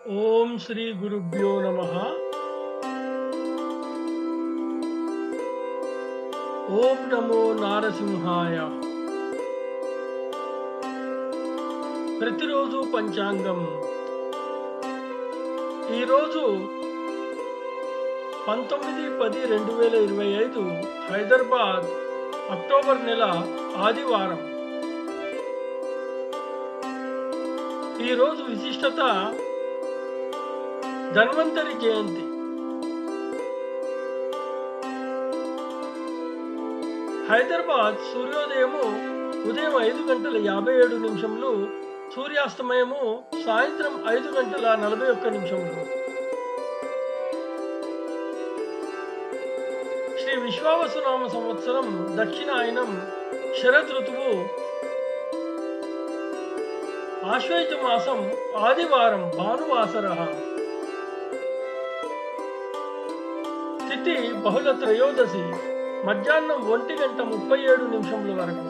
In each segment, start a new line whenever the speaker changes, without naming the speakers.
ఓం శ్రీ గురుభ్యో నమః. ఓం నమో నారసింహాయ. ప్రతిరోజు పంచాంగం. ఈరోజు 19/10/2025 హైదరాబాద్ అక్టోబర్ నెల ఆదివారం. ఈరోజు విశిష్టత ధన్వంతరి జయంతి. హైదరాబాద్ సూర్యోదయము ఉదయం 5:57, సూర్యాస్తమయము సాయంత్రం 5:41. శ్రీ విశ్వావసునామ సంవత్సరం దక్షిణాయనం, శరద్ ఋతువు, ఆశ్వేజ మాసం, ఆదివారం, భానువాసర. తిథి బహుళ త్రయోదశి, మధ్యాహ్నం 1:37 వరకు.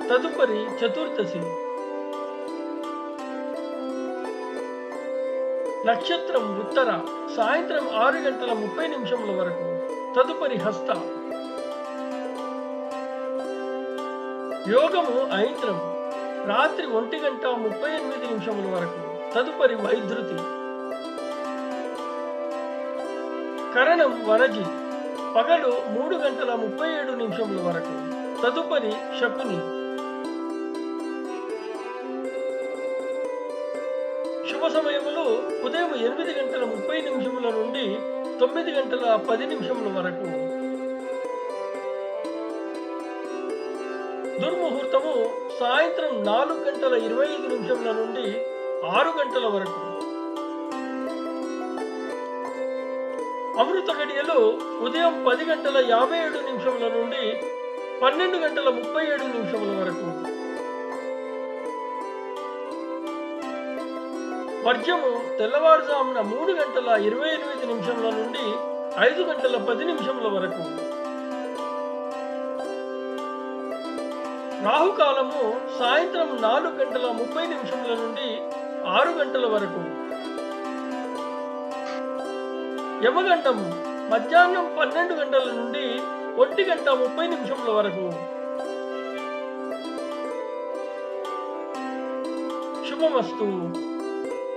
తదుపరి చతుర్దశి. నక్షత్రం ఉత్తర, సాయంత్రం 6:30 వరకు. తదుపరి హస్త. యోగము ఐంద్రం, రాత్రి 1:38 వరకు. తదుపరి వైధృతి. కరణం వరజి, పగలు 3:37 వరకు. తదుపరి శకుని. శుభ సమయములు ఉదయం 8:30 నుండి 9:10 వరకు. దుర్ముహూర్తము సాయంత్రం 4:25 నుండి 6 వరకు. అమృత గడియలు ఉదయం 10:57 నుండి 12:37 వరకు. వర్జము తెల్లవారుజామున 3:28 నుండి 5:10 వరకు. రాహుకాలము సాయంత్రం 4:30 నుండి 6 వరకు. యమగండము మధ్యాహ్నం 12 నుండి 1:30 వరకు. శుభమస్తు.